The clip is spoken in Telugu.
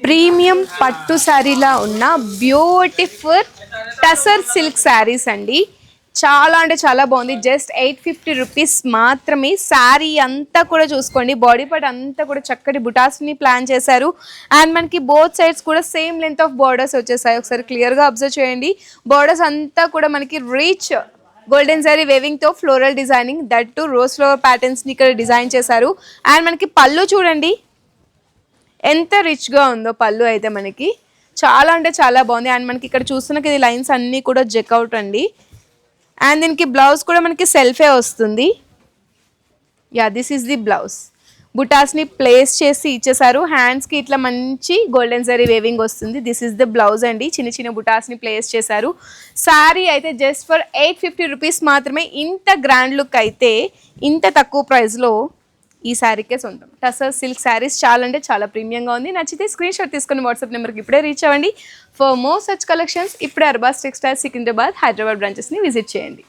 ప్రీమియం పట్టు శారీలా ఉన్న బ్యూటిఫుల్ టసర్ సిల్క్ శారీస్ అండి. చాలా అంటే చాలా బాగుంది. జస్ట్ 850 రూపీస్ మాత్రమే. శారీ అంతా కూడా చూసుకోండి, బాడీ పార్ట్ అంతా కూడా చక్కటి బుటాస్ని ప్లాన్ చేశారు. అండ్ మనకి బోత్ సైడ్స్ కూడా సేమ్ లెంత్ ఆఫ్ బార్డర్స్ వచ్చేసాయి. ఒకసారి క్లియర్గా అబ్జర్వ్ చేయండి. బార్డర్స్ అంతా కూడా మనకి రిచ్ గోల్డెన్ జరీ వేవింగ్ తో floral designing, that to rose flower patterns ని ఇక్కడ డిజైన్ చేశారు. అండ్ మనకి పళ్ళు చూడండి ఎంత రిచ్గా ఉందో. పళ్ళు అయితే మనకి చాలా అంటే చాలా బాగుంది. అండ్ మనకి ఇక్కడ చూస్తున్న ఈ లైన్స్ అన్నీ కూడా చెక్అవుట్ అండి. అండ్ దీనికి బ్లౌజ్ కూడా మనకి సెల్ఫే వస్తుంది. Yeah, this is the blouse. బుటాస్ని ప్లేస్ చేసి ఇచ్చేసారు. హ్యాండ్స్కి ఇట్లా మంచి గోల్డెన్ జరీ వేవింగ్ వస్తుంది. దిస్ ఈస్ ద బ్లౌజ్ అండి. చిన్న చిన్న బుటాస్ని ప్లేస్ చేశారు. శారీ అయితే జస్ట్ ఫర్ 850 రూపీస్ మాత్రమే. ఇంత గ్రాండ్ లుక్ అయితే ఇంత తక్కువ ప్రైస్లో ఈ శారీకే సొంతం. టసర్ సిల్క్ శారీస్ చాలా అంటే చాలా ప్రీమియంగా ఉంది. నచ్చితే స్క్రీన్ షాట్ తీసుకుని వాట్సాప్ నెంబర్కి ఇప్పుడే రీచ్ అవ్వండి. ఫర్ మోర్ సచ్ కలెక్షన్స్ ఇప్పుడే అర్బాస్ టెక్స్టైల్స్ సికింద్రాబాద్, హైదరాబాద్ బ్రాంచెస్ని విజిట్ చేయండి.